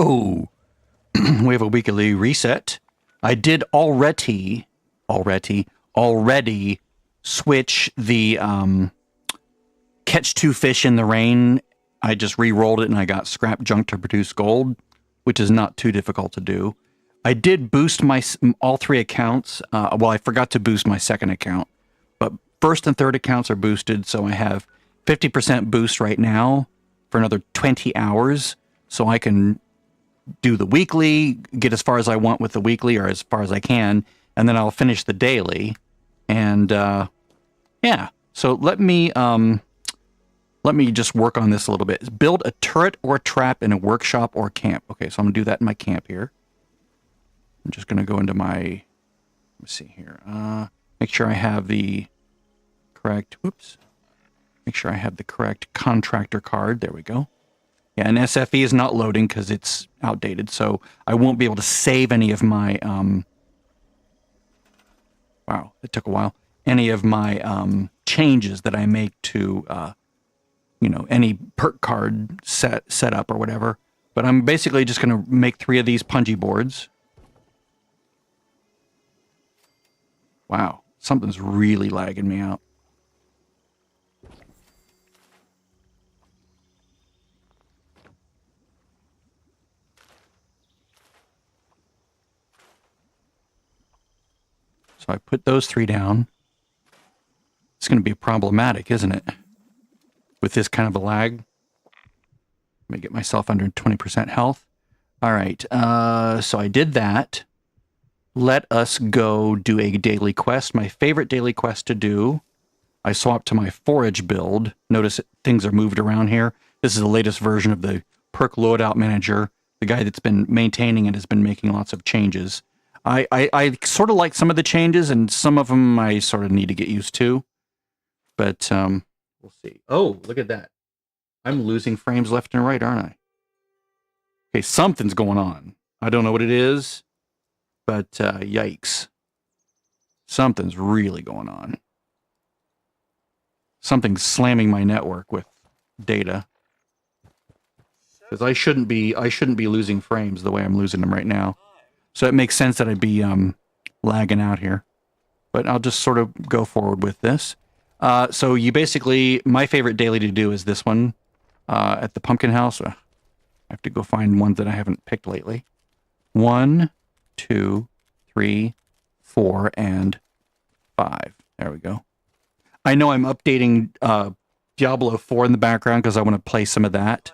Oh, we have a weekly reset. I did already switch the catch two fish in the rain. I just re-rolled it and I got scrap junk to produce gold, which is not too difficult to do. I did boost my all three accounts. Well, I forgot to boost my second account, but first and third accounts are boosted. So I have 50% boost right now for another 20 hours. So I can do the weekly, get as far as I want with the weekly or as far as I can. And then I'll finish the daily. And yeah, so let me just work on this a little bit. Build a turret or a trap in a workshop or camp. Okay, so I'm going to do that in my camp here. I'm just going to go into my, let me see here. Make sure I have the correct, make sure I have the correct contractor card. There we go. Yeah, and SFE is not loading because it's outdated, so I won't be able to save any of my, wow, it took a while. Any of my changes that I make to, you know, any perk card setup or whatever. But I'm basically just going to make 3 of these punji boards. Wow, something's really lagging me out. So I put those 3 down. It's going to be problematic, isn't it? With this kind of a lag. Let me get myself under 20% health. All right, so I did that. Let us go do a daily quest. My favorite daily quest to do. I swapped to my forage build. Notice things are moved around here. This is the latest version of the perk loadout manager. The guy that's been maintaining it has been making lots of changes. I sort of like some of the changes, and some of them I sort of need to get used to. But we'll see. Oh, look at that. I'm losing frames left and right, aren't I? Okay, something's going on. I don't know what it is, but yikes. Something's really going on. Something's slamming my network with data. Because I shouldn't be losing frames the way I'm losing them right now. So it makes sense that I'd be lagging out here. But I'll just sort of go forward with this. So you basically, my favorite daily to do is this one at the pumpkin house. I have to go find ones that I haven't picked lately. 1, 2, 3, 4, and 5. There we go. I know I'm updating Diablo 4 in the background because I want to play some of that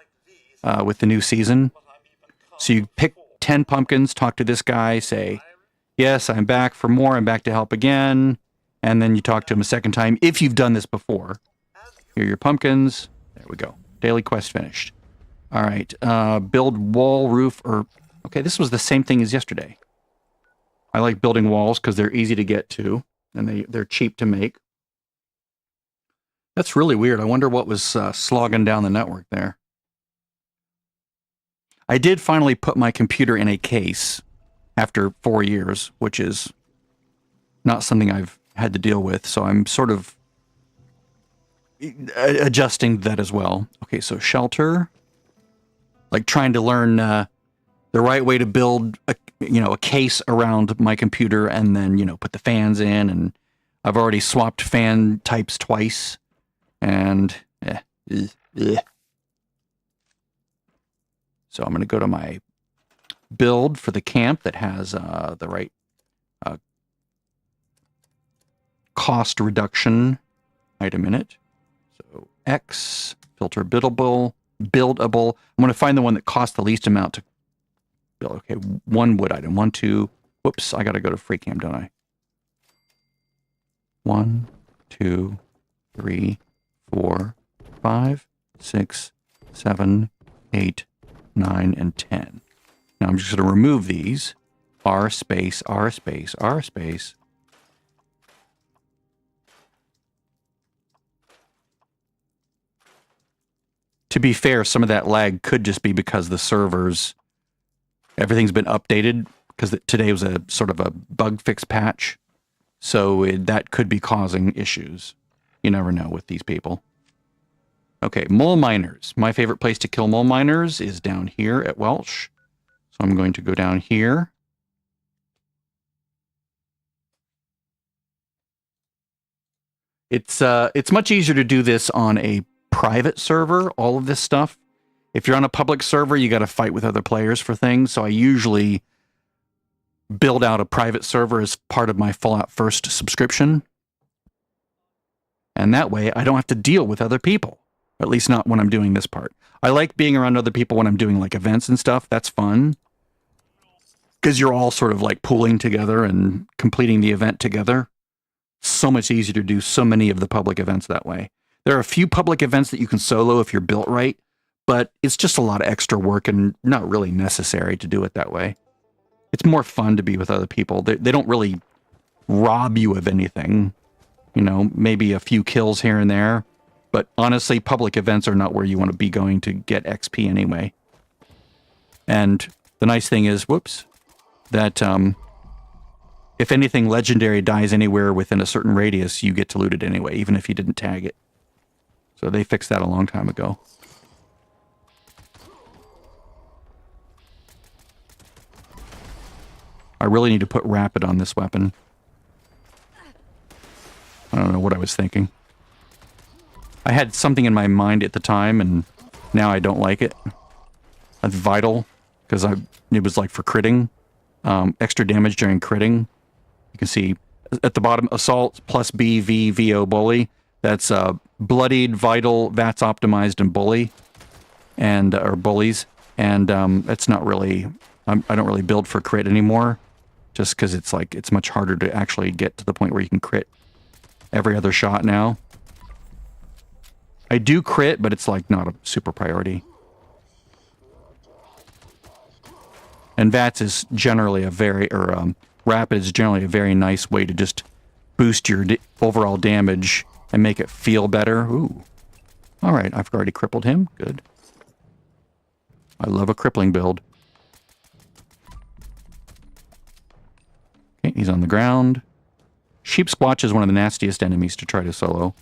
with the new season. So you pick 10 pumpkins, talk to this guy, say, yes, I'm back for more, I'm back to help again. And then you talk to him a second time if you've done this before. Here are your pumpkins. There we go. Daily quest finished. All right. Build wall, roof, or... Okay, this was the same thing as yesterday. I like building walls because they're easy to get to. And they're cheap to make. That's really weird. I wonder what was slogging down the network there. I did finally put my computer in a case after 4 years, which is not something I've had to deal with, so I'm sort of adjusting that as well. Okay, so shelter, like trying to learn the right way to build a case around my computer, and then put the fans in. And I've already swapped fan types twice, and so I'm going to go to my build for the camp that has the right cost reduction item in it. So X, filter buildable. I'm going to find the one that costs the least amount to build. Okay, 1 wood item. 1, 2. Whoops, I got to go to free cam, don't I? 1, 2, 3, 4, 5, 6, 7, 8, 9, and 10. Now I'm just going to remove these. R space, R space, R space. To be fair, some of that lag could just be because the servers, everything's been updated, because today was a sort of a bug fix patch. So that could be causing issues. You never know with these people. Okay, mole miners. My favorite place to kill mole miners is down here at Welsh. So I'm going to go down here. It's much easier to do this on a private server, all of this stuff. If you're on a public server, you got to fight with other players for things. So I usually build out a private server as part of my Fallout First subscription. And that way I don't have to deal with other people, at least not when I'm doing this part. I like being around other people when I'm doing like events and stuff. That's fun. Because you're all sort of like pooling together and completing the event together. So much easier to do so many of the public events that way. There are a few public events that you can solo if you're built right, but it's just a lot of extra work and not really necessary to do it that way. It's more fun to be with other people. They don't really rob you of anything. You know, maybe a few kills here and there. But honestly, public events are not where you want to be going to get XP anyway. And the nice thing is, whoops, that if anything legendary dies anywhere within a certain radius, you get to loot it anyway, even if you didn't tag it. So they fixed that a long time ago. I really need to put rapid on this weapon. I don't know what I was thinking. I had something in my mind at the time, and now I don't like it. That's vital, because it was like for critting. Extra damage during critting. You can see at the bottom, assault plus B, V, VO, bully. That's bloodied, vital, VATS optimized, and bully. And, or bullies. And that's not really, I don't really build for crit anymore. Just because it's like, it's much harder to actually get to the point where you can crit every other shot now. I do crit, but it's like not a super priority. And VATS is generally a very, or rapid is generally a very nice way to just boost your overall damage and make it feel better. Ooh. All right, I've already crippled him. Good. I love a crippling build. Okay, he's on the ground. Sheep Squatch is one of the nastiest enemies to try to solo.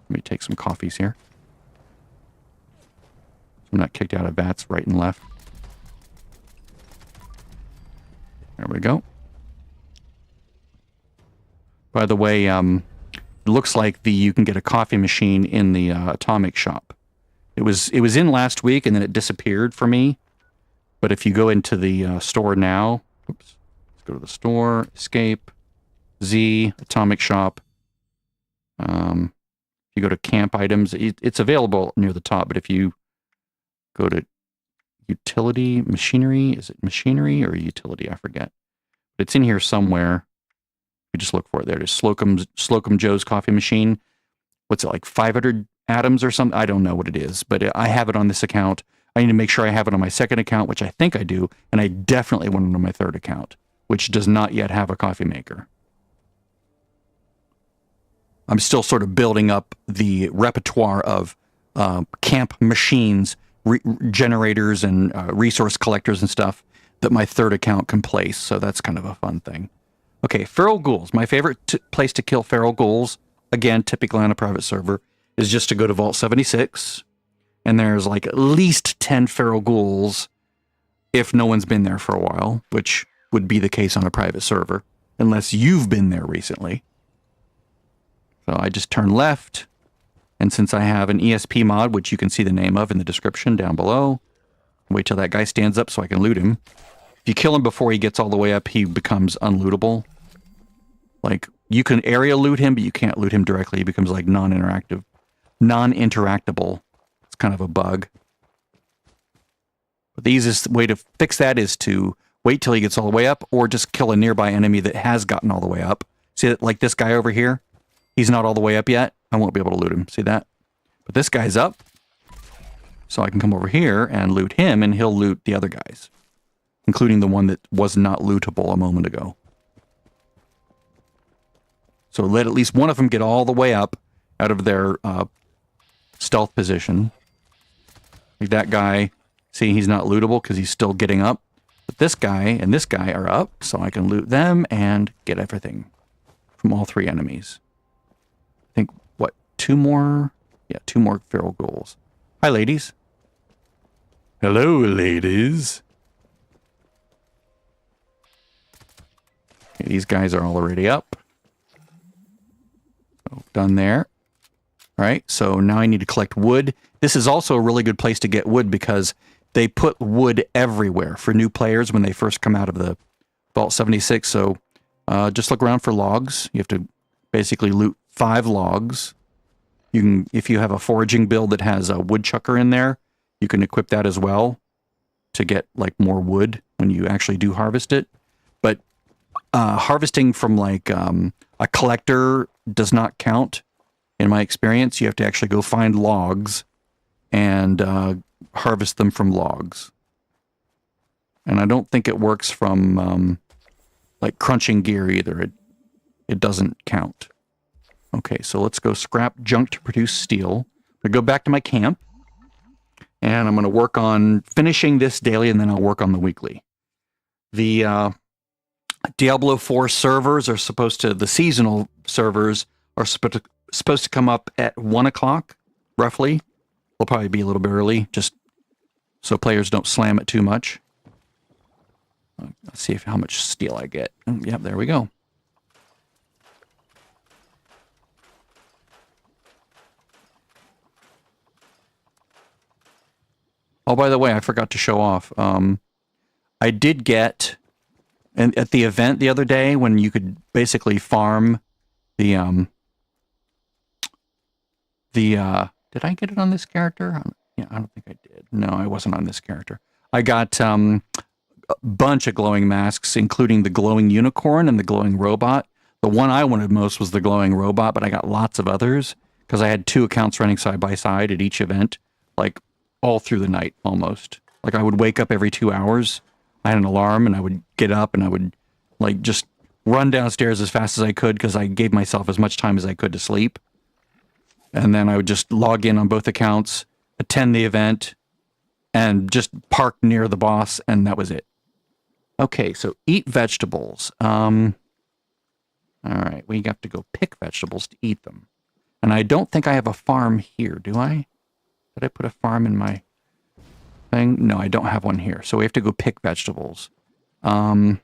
Let me take some coffees here. So I'm not kicked out of VATS right and left. There we go. By the way, it looks like you can get a coffee machine in the Atomic shop. It was in last week and then it disappeared for me. But if you go into the store now, oops, let's go to the store, escape, Z, Atomic shop. If you go to camp items, it's available near the top. But if you go to utility, machinery, is it machinery or utility? I forget. But it's in here somewhere. You just look for it there. There's Slocum Joe's coffee machine. What's it, like 500 atoms or something? I don't know what it is, but I have it on this account. I need to make sure I have it on my second account, which I think I do, and I definitely want it on my third account, which does not yet have a coffee maker. I'm still sort of building up the repertoire of camp machines, generators, and resource collectors and stuff that my third account can place, so that's kind of a fun thing. Okay, feral ghouls. My favorite place to kill feral ghouls, again, typically on a private server, is just to go to Vault 76, and there's like at least 10 feral ghouls if no one's been there for a while, which would be the case on a private server, unless you've been there recently. So I just turn left, and since I have an ESP mod, which you can see the name of in the description down below, wait till that guy stands up so I can loot him. If you kill him before he gets all the way up, he becomes unlootable. Like, you can area loot him, but you can't loot him directly. He becomes like non-interactable. It's kind of a bug. But the easiest way to fix that is to wait till he gets all the way up, or just kill a nearby enemy that has gotten all the way up. See that, like this guy over here? He's not all the way up yet. I won't be able to loot him. See that? But this guy's up. So I can come over here and loot him, and he'll loot the other guys, including the one that was not lootable a moment ago. So let at least one of them get all the way up out of their stealth position. Like that guy, see, he's not lootable because he's still getting up. But this guy and this guy are up, so I can loot them and get everything from all three enemies. I think, what, two more? Yeah, two more feral ghouls. Hi, ladies. Hello, ladies. Okay, these guys are already up. So done there. All right, so now I need to collect wood. This is also a really good place to get wood because they put wood everywhere for new players when they first come out of the Vault 76. So just look around for logs. You have to basically loot 5 logs. You can, if you have a foraging build that has a woodchucker in there, you can equip that as well to get like more wood when you actually do harvest it. But harvesting from like a collector does not count. In my experience, you have to actually go find logs and harvest them from logs. And I don't think it works from like crunching gear either. It doesn't count. Okay, so let's go scrap junk to produce steel. I go back to my camp, and I'm going to work on finishing this daily, and then I'll work on the weekly. The Diablo 4 servers are supposed to, the seasonal servers are supposed to come up at 1 o'clock, roughly. They'll probably be a little bit early, just so players don't slam it too much. Let's see how much steel I get. Yep, there we go. Oh, by the way, I forgot to show off. I did get, and at the event the other day when you could basically farm the did I get it on this character? Yeah, I don't think I did. No, I wasn't on this character. I got a bunch of glowing masks, including the glowing unicorn and the glowing robot. The one I wanted most was the glowing robot, but I got lots of others because I had 2 accounts running side by side at each event, like all through the night almost. Like I would wake up every 2 hours. I had an alarm and I would get up and I would like just run downstairs as fast as I could because I gave myself as much time as I could to sleep. And then I would just log in on both accounts, attend the event, and just park near the boss, and that was it. Okay, so eat vegetables. All right, we have to go pick vegetables to eat them. And I don't think I have a farm here, do I? Did I put a farm in my thing? No, I don't have one here. So we have to go pick vegetables. I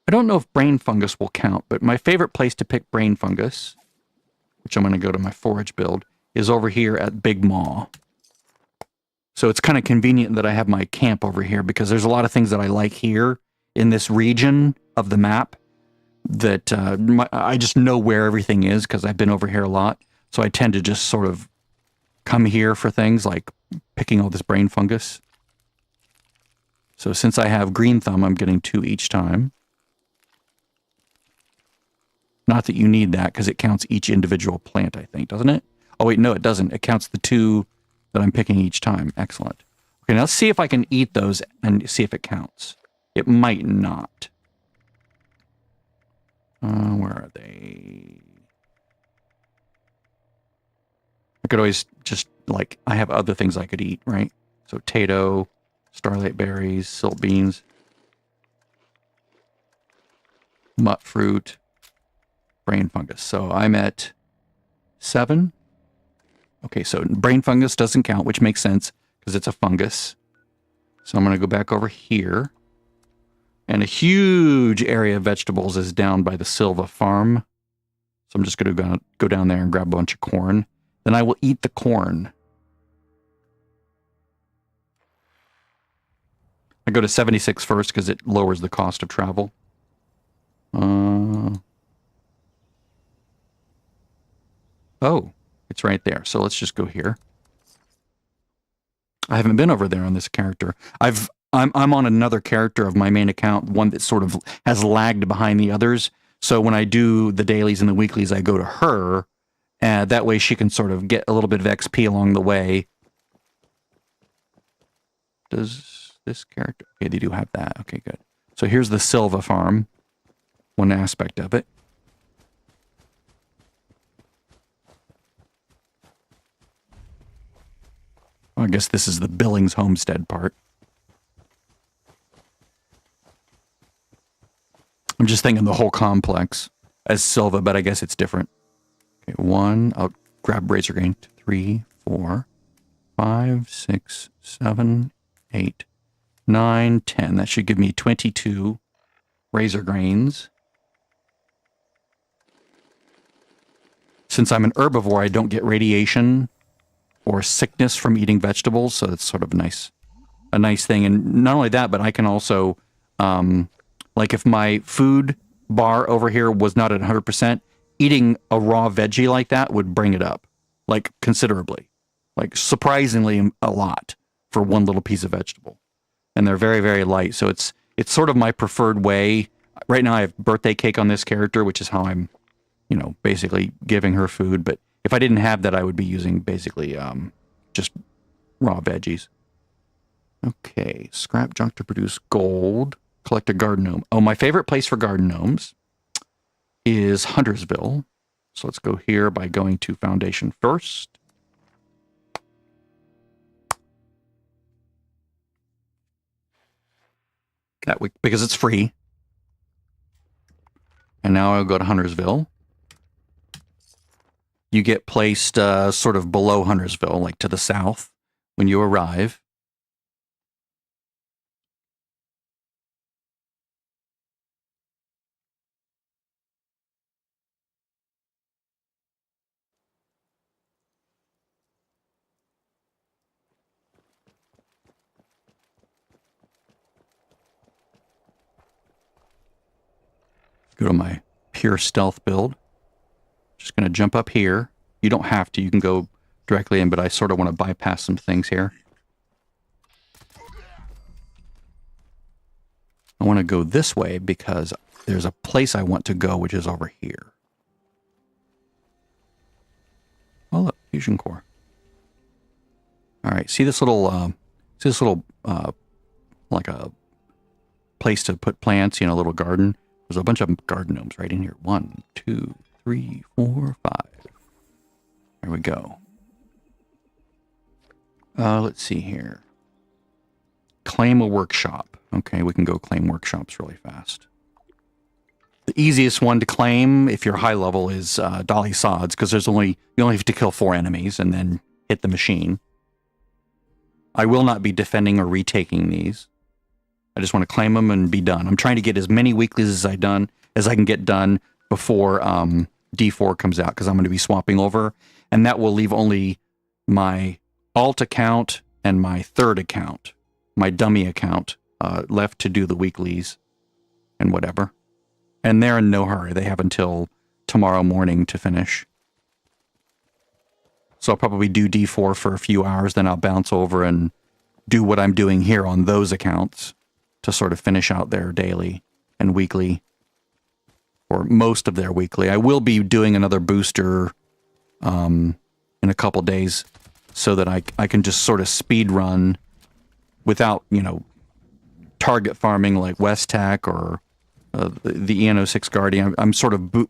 don't know if brain fungus will count, but my favorite place to pick brain fungus, which I'm going to go to my forage build, is over here at Big Maw. So it's kind of convenient that I have my camp over here because there's a lot of things that I like here in this region of the map that I just know where everything is because I've been over here a lot. So I tend to just sort of come here for things like picking all this brain fungus. So since I have green thumb, I'm getting 2 each time. Not that you need that because it counts each individual plant, I think, doesn't it? Oh, wait, no, it doesn't. It counts the 2 that I'm picking each time. Excellent. Okay, now let's see if I can eat those and see if it counts. It might not. Where are they? I could always just, like, I have other things I could eat, right? So, potato, starlight berries, silt beans, mut fruit, brain fungus. So I'm at 7. Okay, so brain fungus doesn't count, which makes sense because it's a fungus. So I'm going to go back over here. And a huge area of vegetables is down by the Silva farm. So I'm just going to go down there and grab a bunch of corn. Then I will eat the corn. I go to 76 first because it lowers the cost of travel. Oh, it's right there. So let's just go here. I haven't been over there on this character. I'm on another character of my main account, one that sort of has lagged behind the others. So when I do the dailies and the weeklies, I go to her, and that way she can sort of get a little bit of XP along the way. Does this character? Okay, they do have that. Okay, good. So here's the Silva farm, one aspect of it. I guess this is the Billings homestead part. I'm just thinking the whole complex as Silva, but I guess it's different. Okay, 1. I'll grab razor grain. 3, 4, 5, 6, 7, 8, 9, 10. That should give me 22. razor grains. Since I'm an herbivore, I don't get radiation or sickness from eating vegetables, so it's sort of a nice thing. And not only that, but I can also, like if my food bar over here was not at 100%, eating a raw veggie like that would bring it up, like considerably, like surprisingly a lot for one little piece of vegetable. And they're very, very light. So it's sort of my preferred way. Right now I have birthday cake on this character, which is how I'm, you know, basically giving her food. But if I didn't have that, I would be using basically just raw veggies. Okay, scrap junk to produce gold. Collect a garden gnome. Oh, my favorite place for garden gnomes is Huntersville. So let's go here by going to Foundation first. That week, because it's free. And now I'll go to Huntersville. You get placed sort of below Huntersville, like to the south, when you arrive. Go to my pure stealth build. Just going to jump up here. You don't have to. You can go directly in, but I sort of want to bypass some things here. I want to go this way because there's a place I want to go, which is over here. Oh, look, fusion core. All right, see this little, like a place to put plants, you know, a little garden. There's a bunch of garden gnomes right in here. 1, 2, 3, 4, 5. There we go. Let's see here. Claim a workshop. Okay, we can go claim workshops really fast. The easiest one to claim, if you're high level, is Dolly Sods, because you only have to kill 4 enemies and then hit the machine. I will not be defending or retaking these. I just want to claim them and be done. I'm trying to get as many weeklies as I can get done before D4 comes out, because I'm going to be swapping over, and that will leave only my alt account and my third account, my dummy account, left to do the weeklies and whatever. And they're in no hurry. They have until tomorrow morning to finish. So I'll probably do D4 for a few hours, then I'll bounce over and do what I'm doing here on those accounts to sort of finish out their daily and weekly, or most of their weekly. I will be doing another booster in a couple days so that I can just sort of speed run without, you know, target farming like West-Tac or the EN06 Guardian. I'm sort of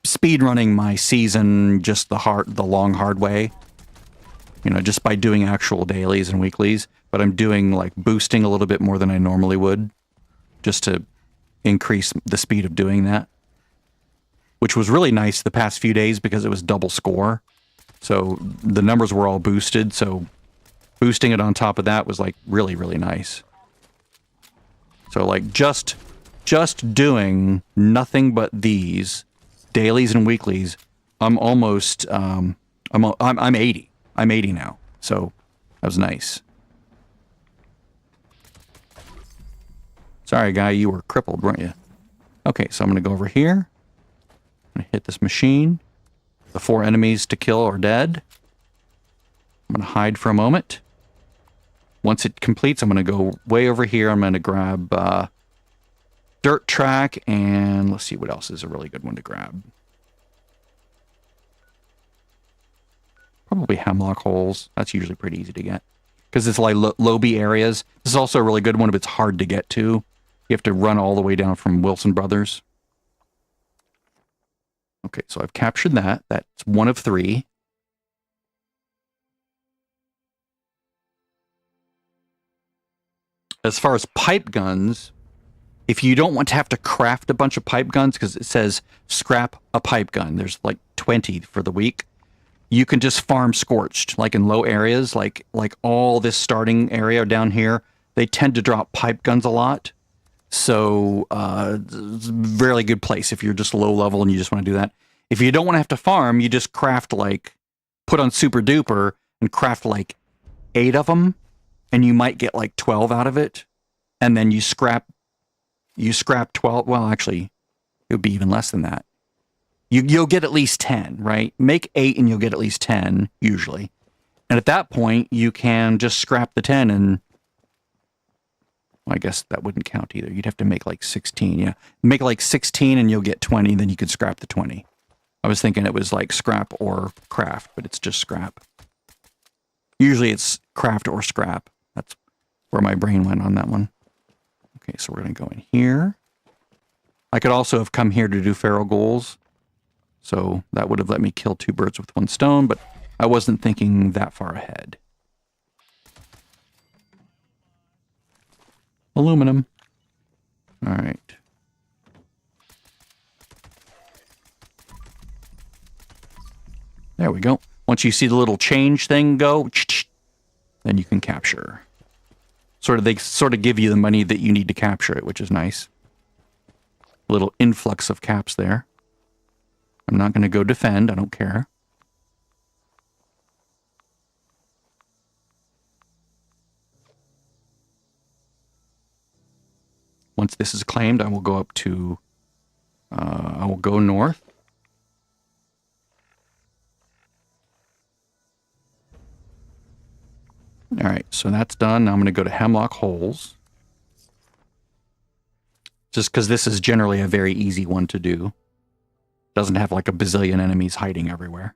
speed running my season just the long hard way, you know, just by doing actual dailies and weeklies. But I'm doing like boosting a little bit more than I normally would, just to increase the speed of doing that, which was really nice the past few days because it was double score. So the numbers were all boosted. So boosting it on top of that was like really, really nice. So like just doing nothing but these dailies and weeklies, I'm almost, I'm 80. I'm 80 now. So that was nice. Sorry, guy, you were crippled, weren't you? Okay, so I'm going to go over here. I'm going to hit this machine. The 4 enemies to kill are dead. I'm going to hide for a moment. Once it completes, I'm going to go way over here. I'm going to grab dirt track, and let's see what else is a really good one to grab. Probably hemlock holes. That's usually pretty easy to get, because it's like low-B areas. This is also a really good one if it's hard to get to. You have to run all the way down from Wilson Brothers. Okay, so I've captured that. That's 1 of 3. As far as pipe guns, if you don't want to have to craft a bunch of pipe guns, because it says scrap a pipe gun, there's like 20 for the week, you can just farm scorched, like in low areas, like all this starting area down here, they tend to drop pipe guns a lot. So it's a really good place if you're just low level and you just want to do that. If you don't want to have to farm, you just craft like, put on super duper and craft like 8 of them, and you might get like 12 out of it. And then you scrap 12. Well, actually, it would be even less than that. You'll get at least 10, right? Make 8 and you'll get at least 10, usually. And at that point, you can just scrap the 10 and... Well, I guess that wouldn't count either. You'd have to make like 16, yeah. Make like 16 and you'll get 20, then you could scrap the 20. I was thinking it was like scrap or craft, but it's just scrap. Usually it's craft or scrap. That's where my brain went on that one. Okay, so we're going to go in here. I could also have come here to do feral ghouls. So that would have let me kill 2 birds with 1 stone, but I wasn't thinking that far ahead. Aluminum. All right. There we go. Once you see the little change thing go, then you can capture. They sort of give you the money that you need to capture it, which is nice. A little influx of caps there. I'm not going to go defend. I don't care. Once this is claimed, I will go up to... I will go north. All right, so that's done. Now I'm going to go to Hemlock Holes. Just because this is generally a very easy one to do. Doesn't have like a bazillion enemies hiding everywhere.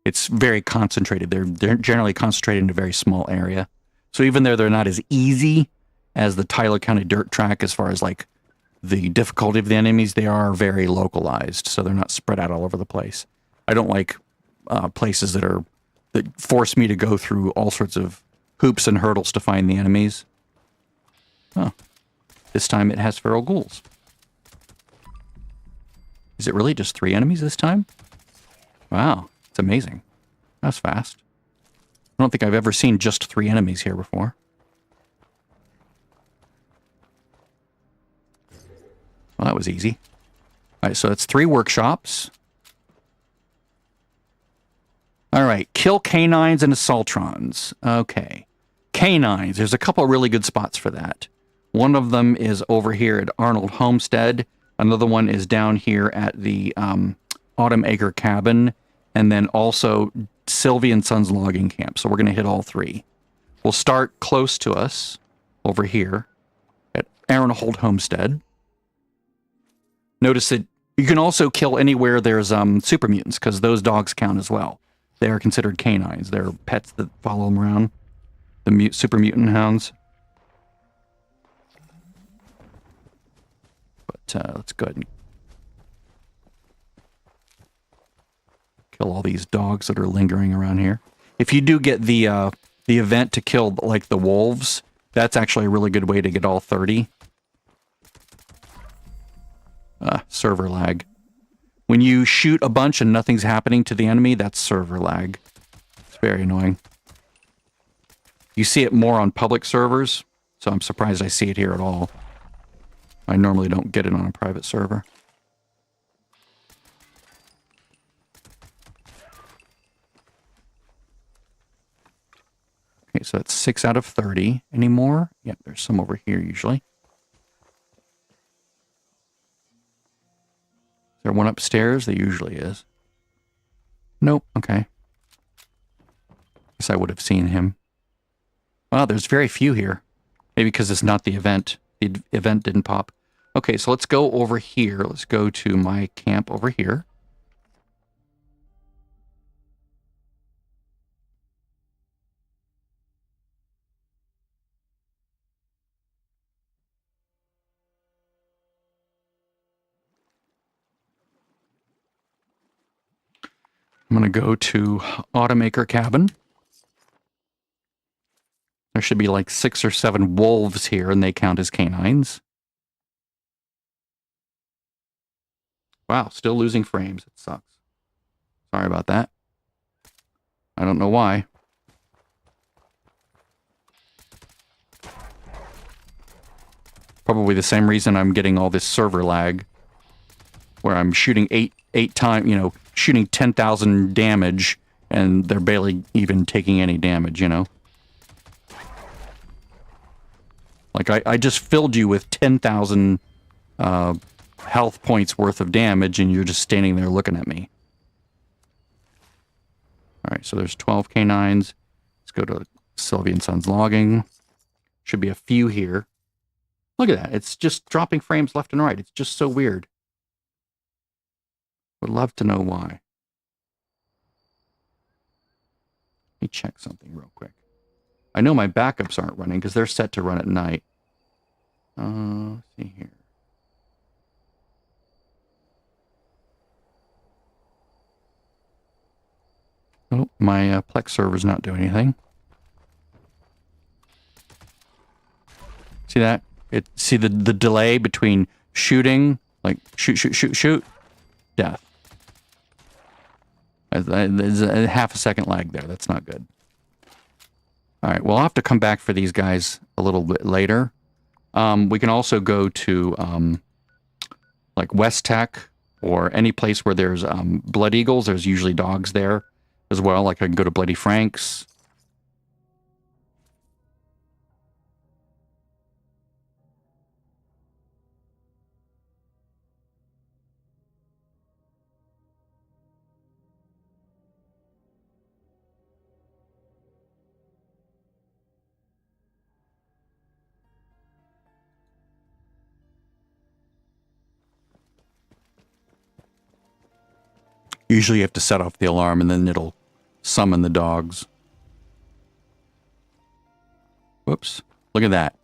It's very concentrated. They're generally concentrated in a very small area. So even though they're not as easy as the Tyler County Dirt Track as far as like the difficulty of the enemies, they are very localized. So they're not spread out all over the place. I don't like places that force me to go through all sorts of hoops and hurdles to find the enemies. Oh, this time it has feral ghouls. Is it really just 3 enemies this time? Wow, it's amazing. That's fast. I don't think I've ever seen just 3 enemies here before. Well, that was easy. All right, so that's 3 workshops. All right, kill canines and assaultrons. Okay. Canines, there's a couple really good spots for that. One of them is over here at Arnold Homestead. Another one is down here at the Autumn Acre Cabin. And then also Sylvie and Sons Logging Camp. So we're going to hit all 3. We'll start close to us over here at Arnold Homestead. Notice that you can also kill anywhere there's super mutants, because those dogs count as well. They are considered canines. They're pets that follow them around. The super mutant hounds. But let's go ahead and kill all these dogs that are lingering around here. If you do get the event to kill like the wolves, that's actually a really good way to get all 30. Server lag. When you shoot a bunch and nothing's happening to the enemy, that's server lag. It's very annoying. You see it more on public servers, so I'm surprised I see it here at all. I normally don't get it on a private server. Okay, so that's 6 out of 30. Any more? Yep, there's some over here usually. Is there one upstairs? There usually is. Nope. Okay. Guess I would have seen him. Wow, there's very few here. Maybe because it's not the event. The event didn't pop. Okay, so let's go over here. Let's go to my camp over here. I'm going to go to Autumn Acre Cabin. There should be like 6 or 7 wolves here, and they count as canines. Wow, still losing frames. It sucks. Sorry about that. I don't know why. Probably the same reason I'm getting all this server lag, where I'm shooting eight times, you know, shooting 10,000 damage, and they're barely even taking any damage, you know? Like, I just filled you with 10,000 health points worth of damage, and you're just standing there looking at me. Alright, so there's 12 canines. Let's go to Sylvie and Sons logging. Should be a few here. Look at that. It's just dropping frames left and right. It's just so weird. Would love to know why. Let me check something real quick. I know my backups aren't running because they're set to run at night. Let's see here. Oh, my Plex server's not doing anything. See that? See the delay between shooting, like shoot, death. There's a half a second lag there. That's not good. All right, well, I'll have to come back for these guys a little bit later. We can also go to like West Tech or any place where there's Blood Eagles. There's usually dogs there as well. Like I can go to Bloody Frank's. Usually you have to set off the alarm and then it'll summon the dogs. Whoops. Look at that.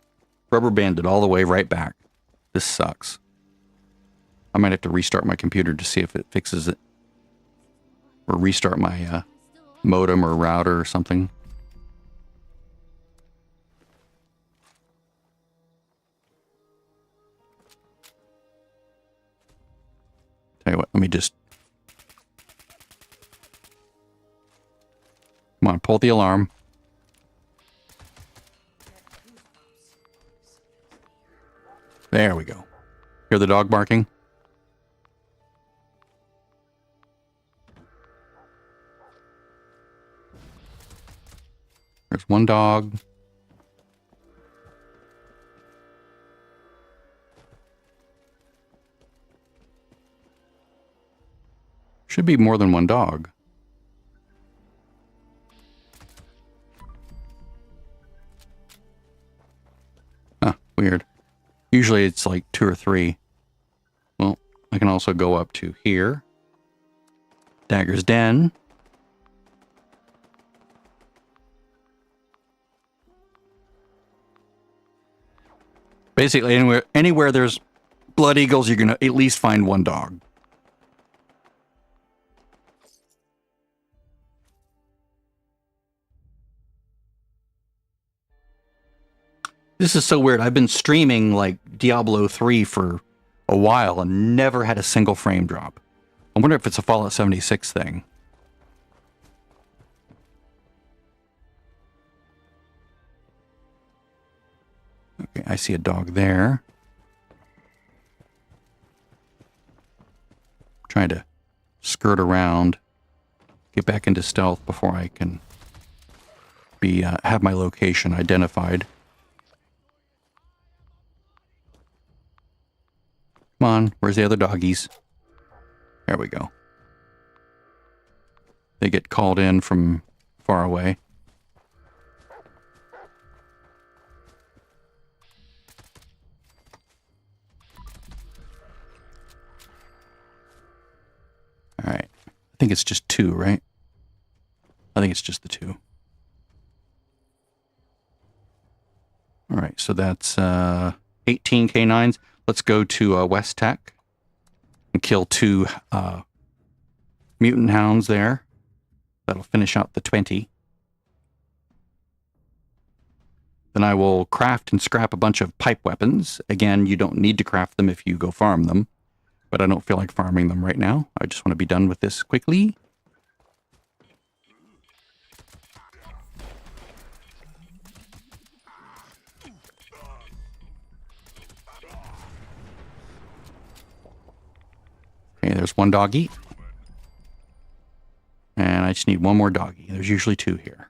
Rubber banded all the way right back. This sucks. I might have to restart my computer to see if it fixes it. Or restart my modem or router or something. Tell you what, let me just... Come on, pull the alarm. There we go. Hear the dog barking? There's one dog. Should be more than one dog. Huh, weird. Usually it's like 2 or 3. Well, I can also go up to here. Dagger's Den. Basically, anywhere there's Blood Eagles, you're going to at least find one dog. This is so weird. I've been streaming like Diablo 3 for a while and never had a single frame drop. I wonder if it's a Fallout 76 thing. Okay, I see a dog there. Trying to skirt around, get back into stealth before I can be have my location identified. Come on, where's the other doggies? There we go. They get called in from far away. All right. I think it's just 2, right? I think it's just the 2. All right, so that's 18 canines. Let's go to West Tech and kill 2 mutant hounds there. That'll finish out the 20. Then I will craft and scrap a bunch of pipe weapons. Again, you don't need to craft them if you go farm them. But I don't feel like farming them right now. I just want to be done with this quickly. there's one doggy. And I just need one more doggy. There's usually two here.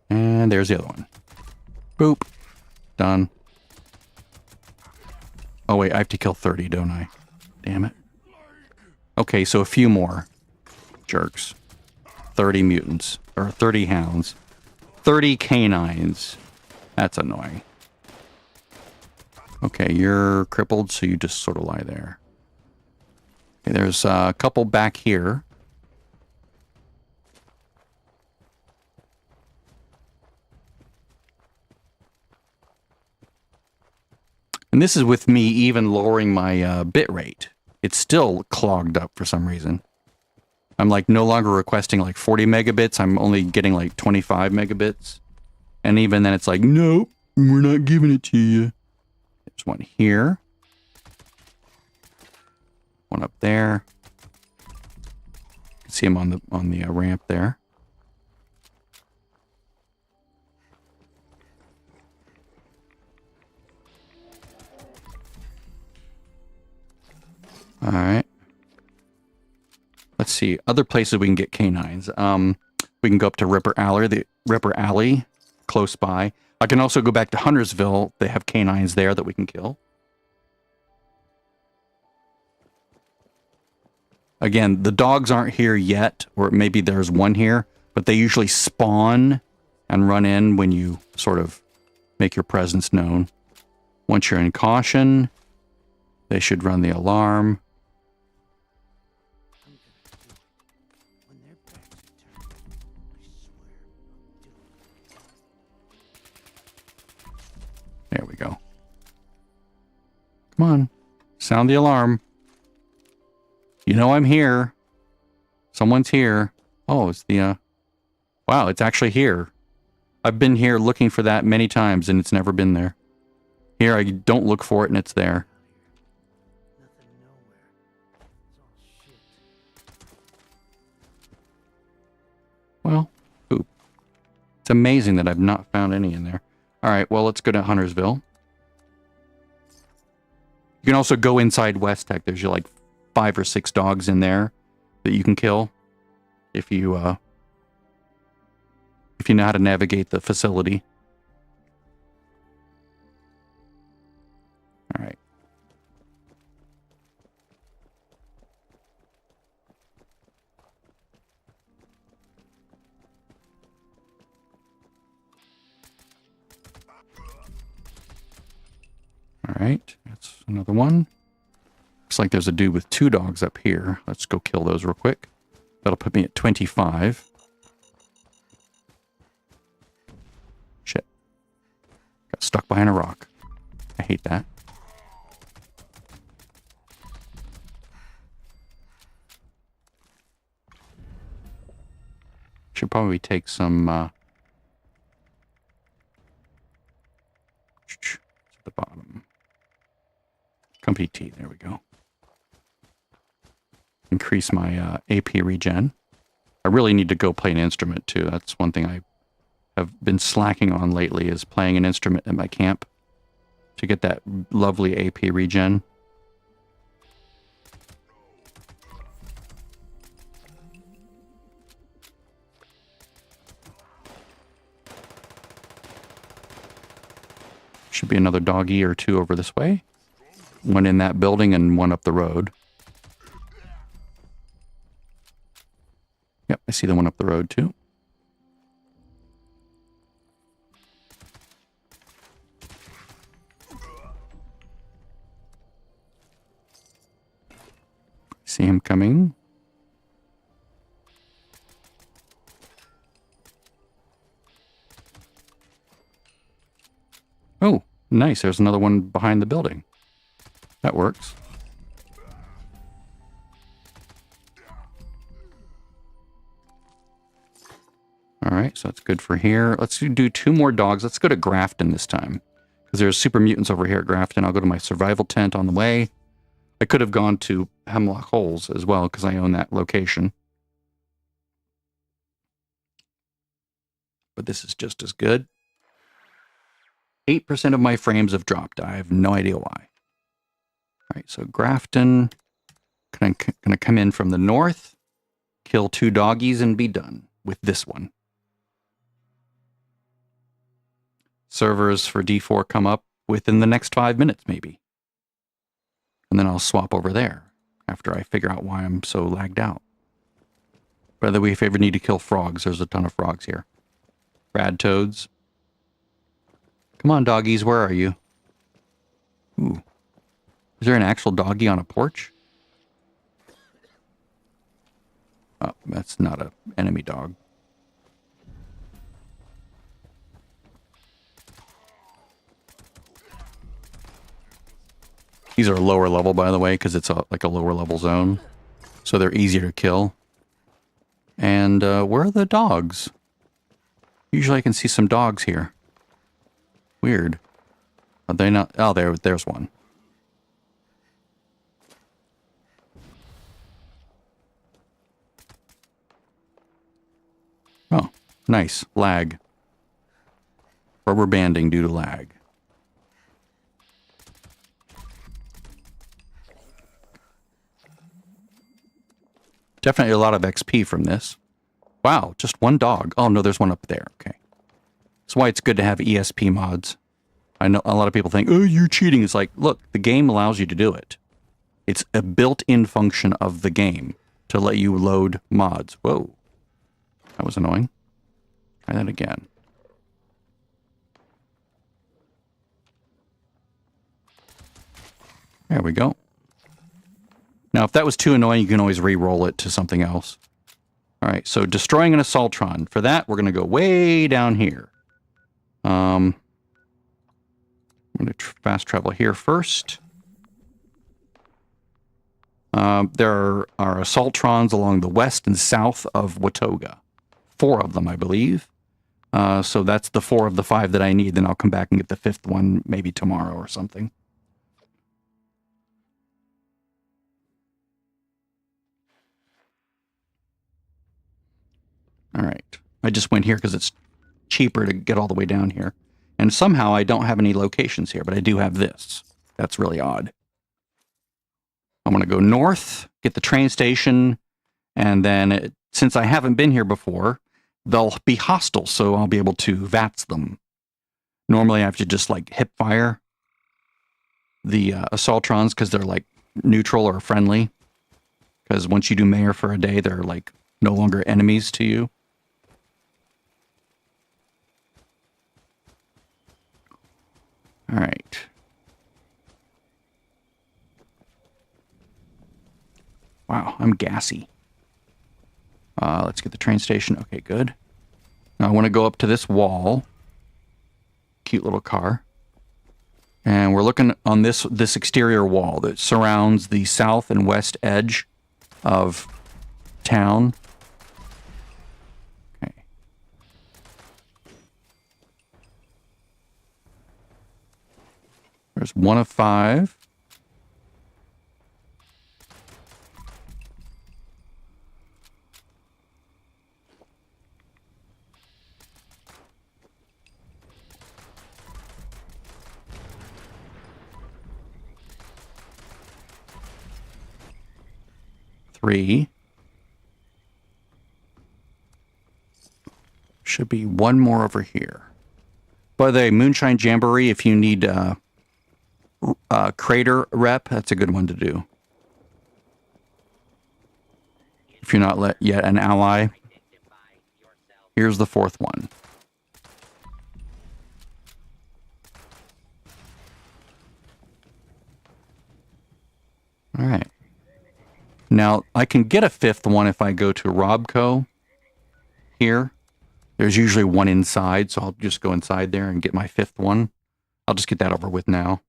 And there's the other one. Boop. Done. Oh, wait, I have to kill 30, don't I? Damn it. Okay, so a few more jerks. 30 mutants. Or 30 hounds. 30 canines. That's annoying. Okay, you're crippled, so you just sort of lie there. Okay, there's a couple back here. And this is with me even lowering my bit rate. It's still clogged up for some reason. I'm like no longer requesting like 40 megabits. I'm only getting like 25 megabits. And even then it's like, nope, we're not giving it to you. There's one here. One up there. You can see him on the ramp there. All right. Let's see other places we can get canines. We can go up to Ripper Alley, close by. I can also go back to Huntersville. They have canines there that we can kill. Again, the dogs aren't here yet, or maybe there's one here, but they usually spawn and run in when you sort of make your presence known. Once you're in caution, they should run the alarm. There we go. Come on. Sound the alarm. You know I'm here. Someone's here. Oh, it's the, wow, it's actually here. I've been here looking for that many times and it's never been there. Here, I don't look for it and it's there. Well, poop. It's amazing that I've not found any in there. Alright, well, let's go to Huntersville. You can also go inside West Tech. There's like 5 or 6 dogs in there that you can kill if you know how to navigate the facility. All right. All right, that's another one. Looks like there's a dude with 2 dogs up here. Let's go kill those real quick. That'll put me at 25. Shit. Got stuck behind a rock. I hate that. Should probably take some, at the bottom. Company T, there we go. Increase my AP regen. I really need to go play an instrument too. That's one thing I have been slacking on lately, is playing an instrument at my camp to get that lovely AP regen. Should be another doggy or 2 over this way. One in that building and one up the road. Yep, I see the one up the road too. See him coming. Oh, nice. There's another one behind the building. That works. Alright, so that's good for here. Let's do 2 more dogs. Let's go to Grafton this time, because there's super mutants over here at Grafton. I'll go to my survival tent on the way. I could have gone to Hemlock Holes as well, because I own that location. But this is just as good. 8% of my frames have dropped. I have no idea why. All right, so Grafton. Gonna come in from the north, kill 2 doggies, and be done with this one. Servers for D4 come up within the next 5 minutes, maybe. And then I'll swap over there after I figure out why I'm so lagged out. By the way, if you ever need to kill frogs, there's a ton of frogs here. Rad toads. Come on, doggies, where are you? Ooh. Is there an actual doggy on a porch? Oh, that's not an enemy dog. These are lower level, by the way, because it's like a lower level zone. So they're easier to kill. And where are the dogs? Usually I can see some dogs here. Weird. Are they not? Oh, there's one. Oh, nice. Lag. Rubber banding due to lag. Definitely a lot of XP from this. Wow, just one dog. Oh, no, there's one up there. Okay. That's why it's good to have ESP mods. I know a lot of people think, oh, you're cheating. It's like, look, the game allows you to do it. It's a built-in function of the game to let you load mods. Whoa. That was annoying. Try that again. There we go. Now, if that was too annoying, you can always re-roll it to something else. All right, so destroying an Assaultron. For that, we're going to go way down here. I'm going to fast travel here first. There are Assaultrons along the west and south of Watoga. 4 of them, I believe. So that's the 4 of the 5 that I need. Then I'll come back and get the 5th one maybe tomorrow or something. All right. I just went here because it's cheaper to get all the way down here. And somehow I don't have any locations here, but I do have this. That's really odd. I'm going to go north, get the train station, and then since I haven't been here before, they'll be hostile, so I'll be able to VATS them. Normally I have to just like hip fire the Assaultrons because they're like neutral or friendly. Because once you do mayor for a day, they're like no longer enemies to you. All right. Wow, I'm gassy. Let's get the train station. Okay, good. Now I want to go up to this wall. Cute little car. And we're looking on this exterior wall that surrounds the south and west edge of town. Okay. There's 1 of 5. Three. Should be 1 more over here. By the way, Moonshine Jamboree, if you need Crater rep, that's a good one to do. If you're not yet an ally, here's the 4th one. All right. Now, I can get a 5th one if I go to Robco here. There's usually 1 inside, so I'll just go inside there and get my 5th one. I'll just get that over with now.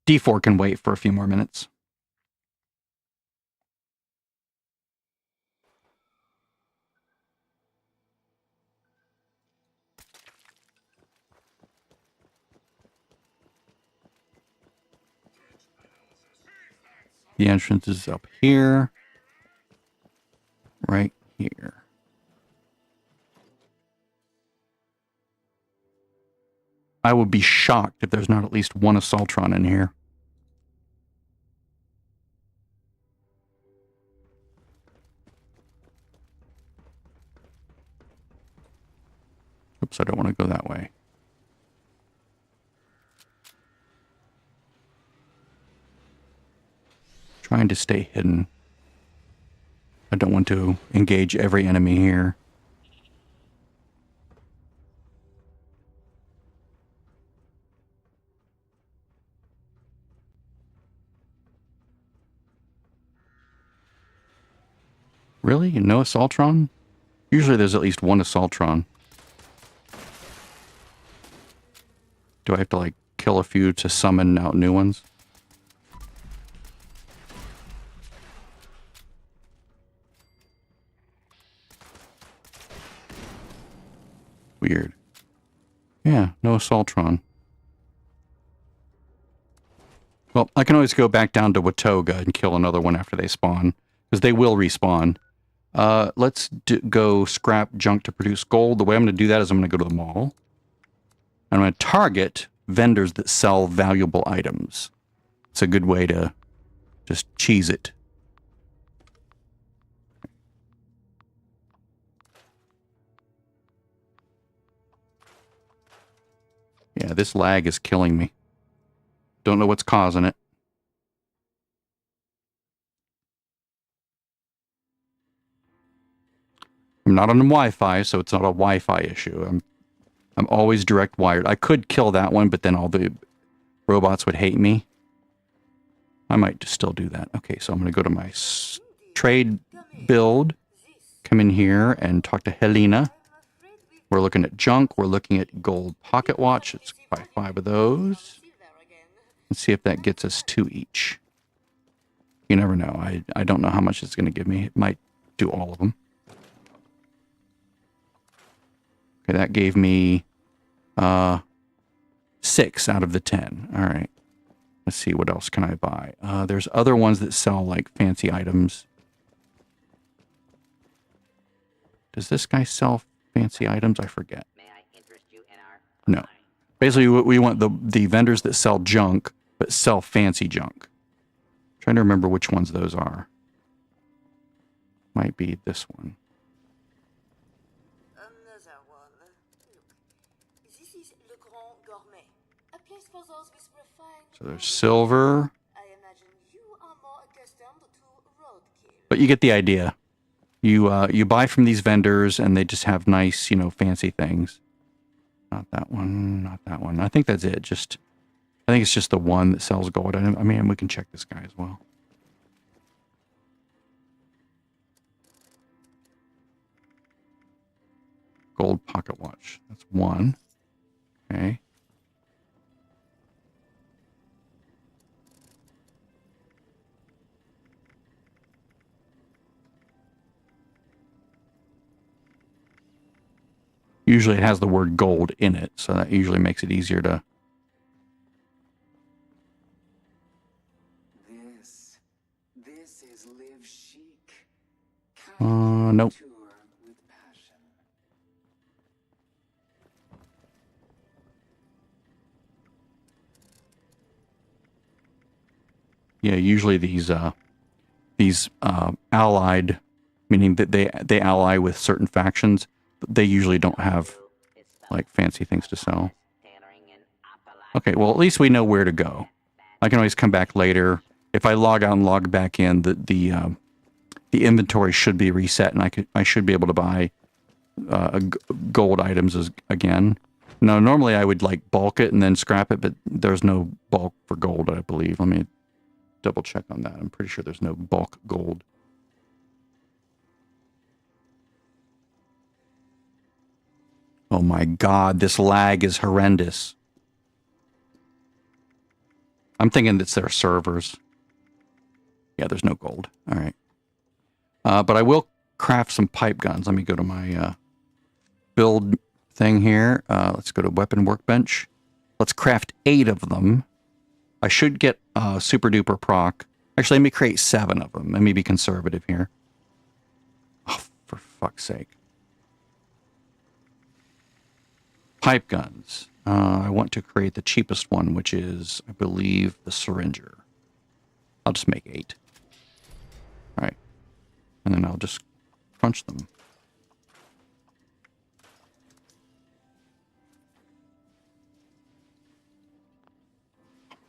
D4 can wait for a few more minutes. The entrance is up here. Right here. I would be shocked if there's not at least one Assaultron in here. Oops, I don't want to go that way. Trying to stay hidden. I don't want to engage every enemy here. Really? No Assaultron? Usually there's at least one Assaultron. Do I have to, like, kill a few to summon out new ones? Weird. Yeah, no Assaultron. Well, I can always go back down to Watoga and kill another one after they spawn, because they will respawn. Let's go scrap junk to produce gold. The way I'm going to do that is I'm going to go to the mall. I'm going to target vendors that sell valuable items. It's a good way to just cheese it. Yeah, this lag is killing me. Don't know what's causing it. I'm not on Wi-Fi, so it's not a Wi-Fi issue. I'm always direct wired. I could kill that one, but then all the robots would hate me. I might just still do that. Okay, so I'm going to go to my trade build. Come in here and talk to Helena. We're looking at junk. We're looking at gold pocket watch. Let's buy 5 of those. Let's see if that gets us 2 each. You never know. I don't know how much it's going to give me. It might do all of them. Okay, that gave me 6 out of the 10. All right. Let's see, what else can I buy? There's other ones that sell, like, fancy items. Does this guy sell fancy items? I forget. May I interest you in our... No. Basically, we want the vendors that sell junk, but sell fancy junk. I'm trying to remember which ones those are. Might be this one. Another one. Look, this is Le Grand Gourmet, a place for those with refined... So there's silver. I imagine you are more accustomed to roadkill. But you get the idea. You buy from these vendors, and they just have nice, you know, fancy things. Not that one, not that one. I think that's it. I think it's just the one that sells gold. I mean, we can check this guy as well. Gold pocket watch. That's 1. Okay. Usually it has the word gold in it, so that usually makes it easier to... This is live chic. Nope. With passion. Yeah, usually these allied, meaning that they ally with certain factions, they usually don't have, like, fancy things to sell. Okay, well, at least we know where to go. I can always come back later. If I log out and log back in, the inventory should be reset, and I should be able to buy gold items again. Now, normally I would, like, bulk it and then scrap it, but there's no bulk for gold, I believe. Let me double check on that. I'm pretty sure there's no bulk gold. Oh my god, this lag is horrendous. I'm thinking it's their servers. Yeah, there's no gold. All right. But I will craft some pipe guns. Let me go to my build thing here. Let's go to weapon workbench. Let's craft 8 of them. I should get super duper proc. Actually, let me create 7 of them. Let me be conservative here. Oh, for fuck's sake. Pipe guns. I want to create the cheapest one, which is, I believe, the syringer. I'll just make 8. All right. And then I'll just crunch them.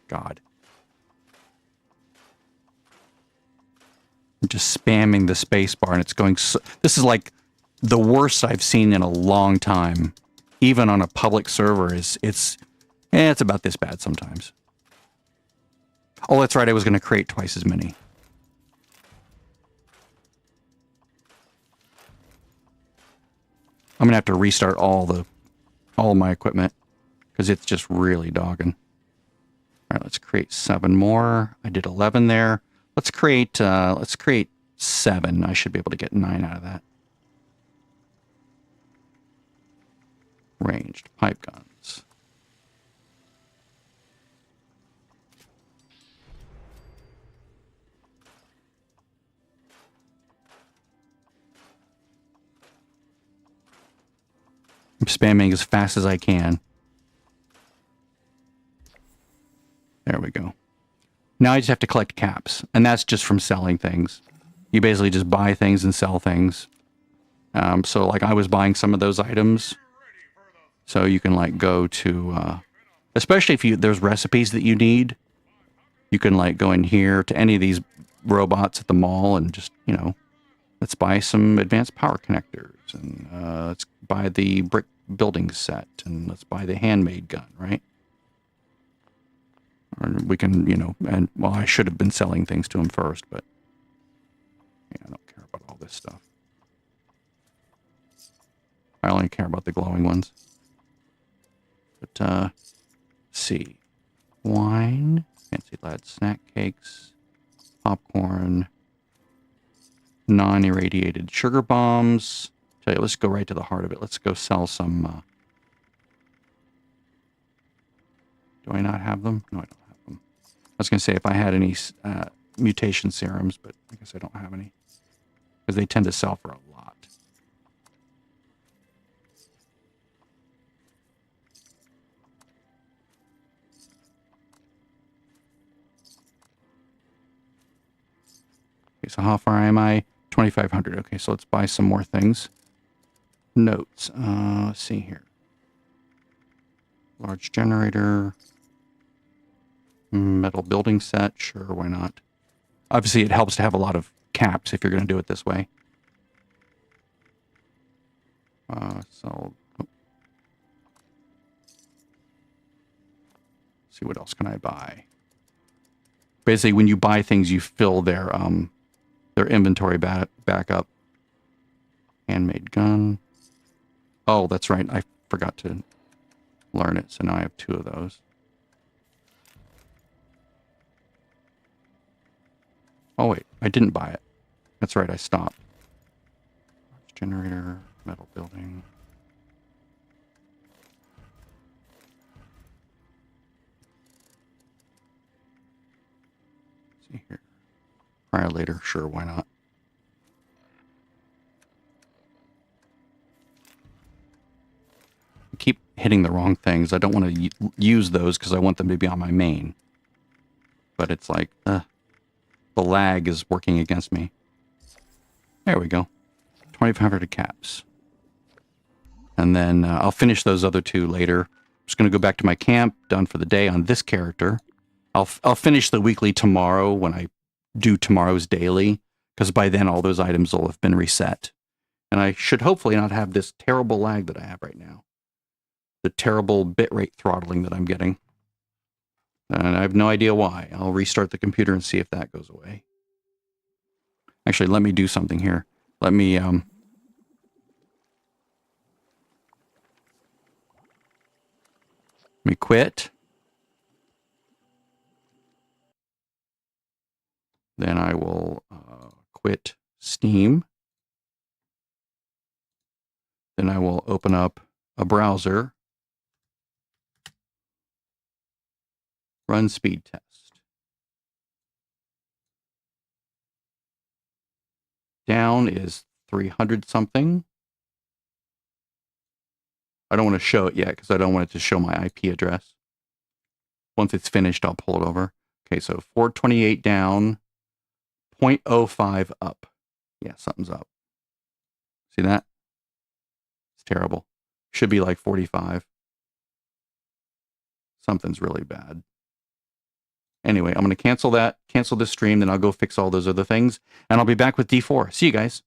God. I'm just spamming the space bar and it's going so, this is like the worst I've seen in a long time. Even on a public server it's about this bad sometimes. Oh, that's right. I was going to create twice as many. I'm going to have to restart all my equipment because it's just really dogging. All right, let's create 7 more. I did 11 there. Let's create 7. I should be able to get 9 out of that. Ranged pipe guns. I'm spamming as fast as I can. There we go. Now I just have to collect caps, and that's just from selling things. You basically just buy things and sell things. So like I was buying some of those items. So you can like go to, especially if there's recipes that you need, you can like go in here to any of these robots at the mall and just, let's buy some advanced power connectors and let's buy the brick building set and let's buy the handmade gun, right? Or we can, and well, I should have been selling things to him first, but yeah, I don't care about all this stuff. I only care about the glowing ones. But, let's see. Wine, fancy lad snack cakes, popcorn, non-irradiated sugar bombs. Tell you, let's go right to the heart of it. Let's go sell some, do I not have them? No, I don't have them. I was going to say if I had any mutation serums, but I guess I don't have any. Because they tend to sell for a lot. Okay, so how far am I? 2,500. Okay, so let's buy some more things. Notes. Let's see here. Large generator. Metal building set. Sure, why not? Obviously, it helps to have a lot of caps if you're going to do it this way. So, see what else can I buy? Basically, when you buy things, you fill their inventory back up. Handmade gun. Oh, that's right. I forgot to learn it, so now I have 2 of those. Oh wait, I didn't buy it. That's right, I stopped. Generator, metal building. Let's see here. Prior later, sure, why not? I keep hitting the wrong things. I don't want to use those because I want them to be on my main. But it's like, the lag is working against me. There we go. 2,500 caps. And then I'll finish those other 2 later. I'm just going to go back to my camp, done for the day on this character. I'll finish the weekly tomorrow when I do tomorrow's daily, because by then all those items will have been reset. And I should hopefully not have this terrible lag that I have right now. The terrible bitrate throttling that I'm getting. And I have no idea why. I'll restart the computer and see if that goes away. Actually, let me do something here. Let me quit. Then I will quit Steam. Then I will open up a browser. Run speed test. Down is 300 something. I don't want to show it yet because I don't want it to show my IP address. Once it's finished, I'll pull it over. Okay, so 428 down, 0.05 up. Yeah, something's up. See that? It's terrible. Should be like 45. Something's really bad. Anyway, I'm going to cancel that, cancel this stream, then I'll go fix all those other things, and I'll be back with D4. See you guys.